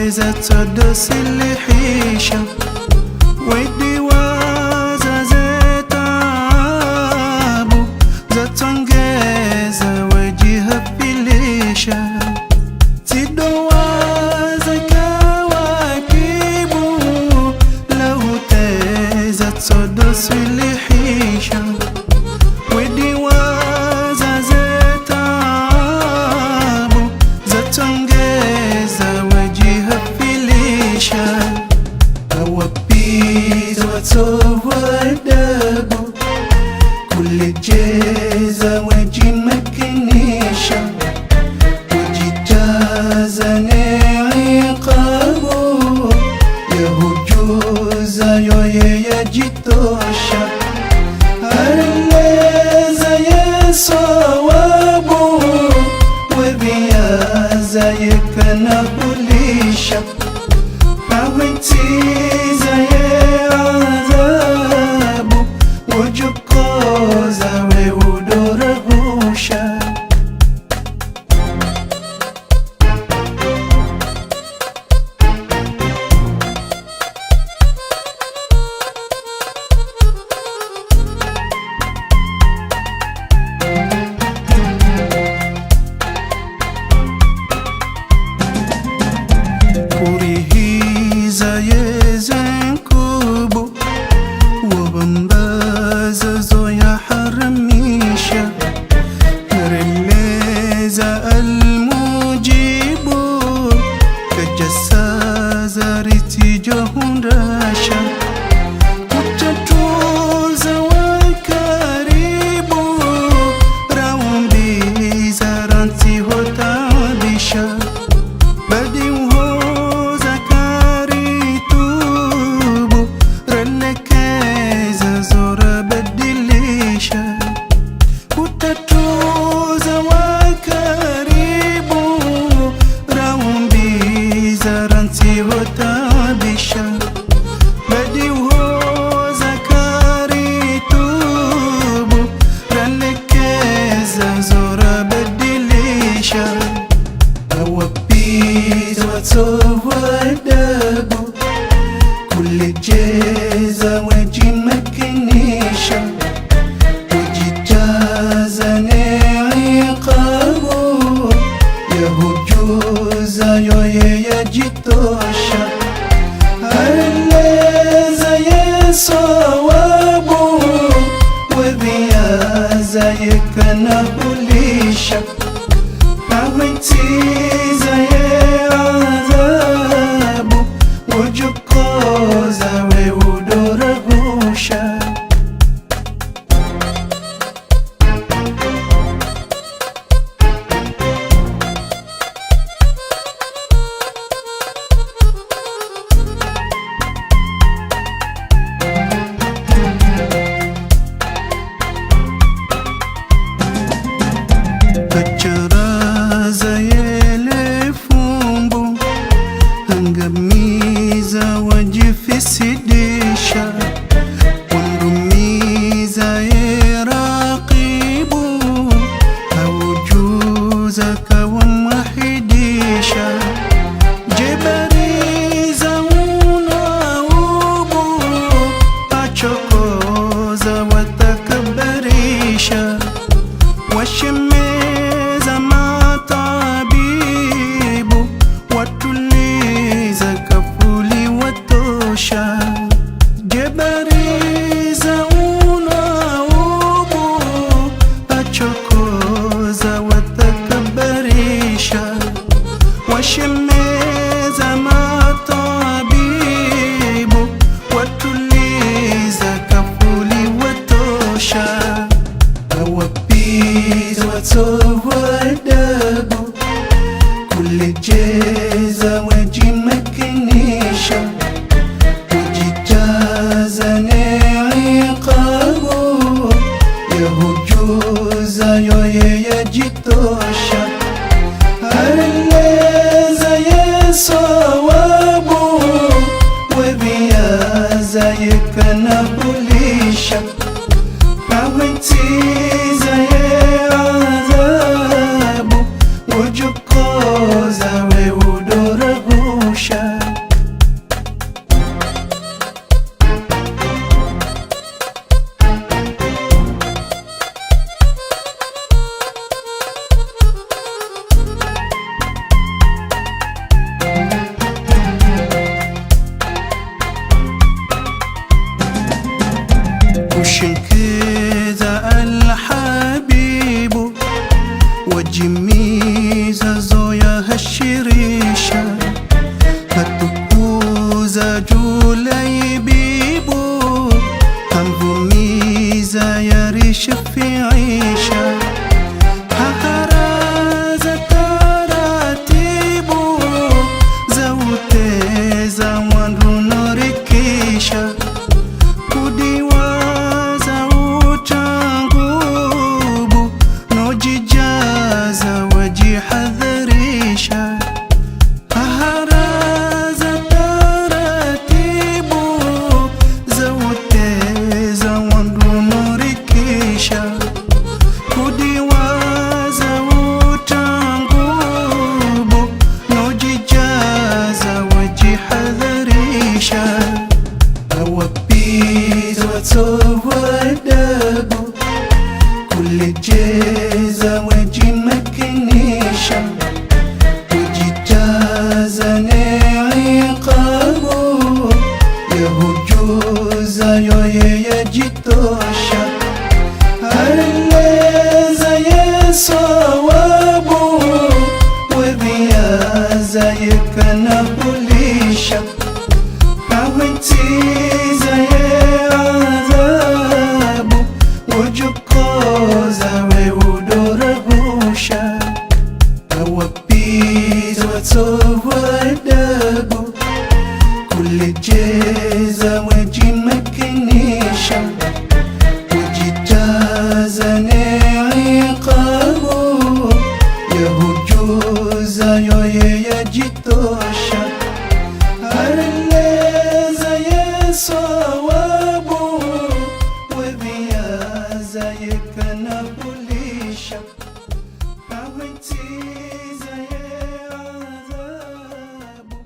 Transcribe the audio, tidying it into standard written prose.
زتسد سلحيشة ودي وازا زتابو زتنجeza وجيها بليشة تدو وازا كواكيبو لو تزتسد سلحيشة ودي وازا زتابو زتنجeza وجيها بليشة أوبيز وتوردبو كل جيزة وجي مكنيشة وجي جازني عقابو يهجوزا يوي يجيتوشا هرليزا يصوابو وبيازا يكنبوليشا Awetiza ye azabu Wujukoza we udora husha Kurihiza yezenkubu Wabambaza zoya haramisha Releza almujibu Kajasaza ritijahundasha Kutatuza wakaribu Raumbiza ranti hotabisha Badi uhoza karitubu Relekeza zora badilisha Kutatuza wakaribu Raumbiza ranti hotabisha Badi uhoza karitubu Relekeza zora badilisha Awapiz watowardabu Kule jeza waji makinisha Wajijaza ne iqabu Yahujuza yoye yajitosha Harleza yesawabu Wabiyaza yekanabulisha Awetiza ye azabu Wujukoza we udora husha Kacharaza yele fumbu Angamiza wajifisidisha Wandumiza ye raqibu Haujuza kawamahidisha Jebariza unaubu Achokoza watakabarisha Washemeza matabibu Watuliza kafuli watosha Jebariza unaubu Achokoza watakabarisha Washemeza matabibu Watuliza kafuli watosha Awapiz watowardabu Kule jeza waji makinisha Wajijaza ne iqabu Yahujuza yoye yajitosha Harleza yesawabu Wabiyaza yekanabulisha Awetiza ye azabu Wujukoza we udora husha kushengeza alhabibu wajimiza zoya hashirisha hatukuza julaibibu hamvumiza yarisha fiisha haharaza taratibu za uteza wandu norikisha kudiwaza utangubu nojijaza wajihadharisha haharaza taratibu za uteza wandu norikisha kudiwaza utangubu nojijaza wajihadharisha awapiza watowadabu kulejeza wajimakinisha wajitaza neiqabu yahujuza yoye yajitosha hareleza yesawabu wedhiaza yekanabulisha hawitiza yeadhabu wajukoza weudorahusha awapiza watowadabu kulejeza wajimakinisha wajitaza neiqabu yahujuza yoye yajitosha hareleza yesawabu wedhiaza yekanabulisha hawitiza yeadhabu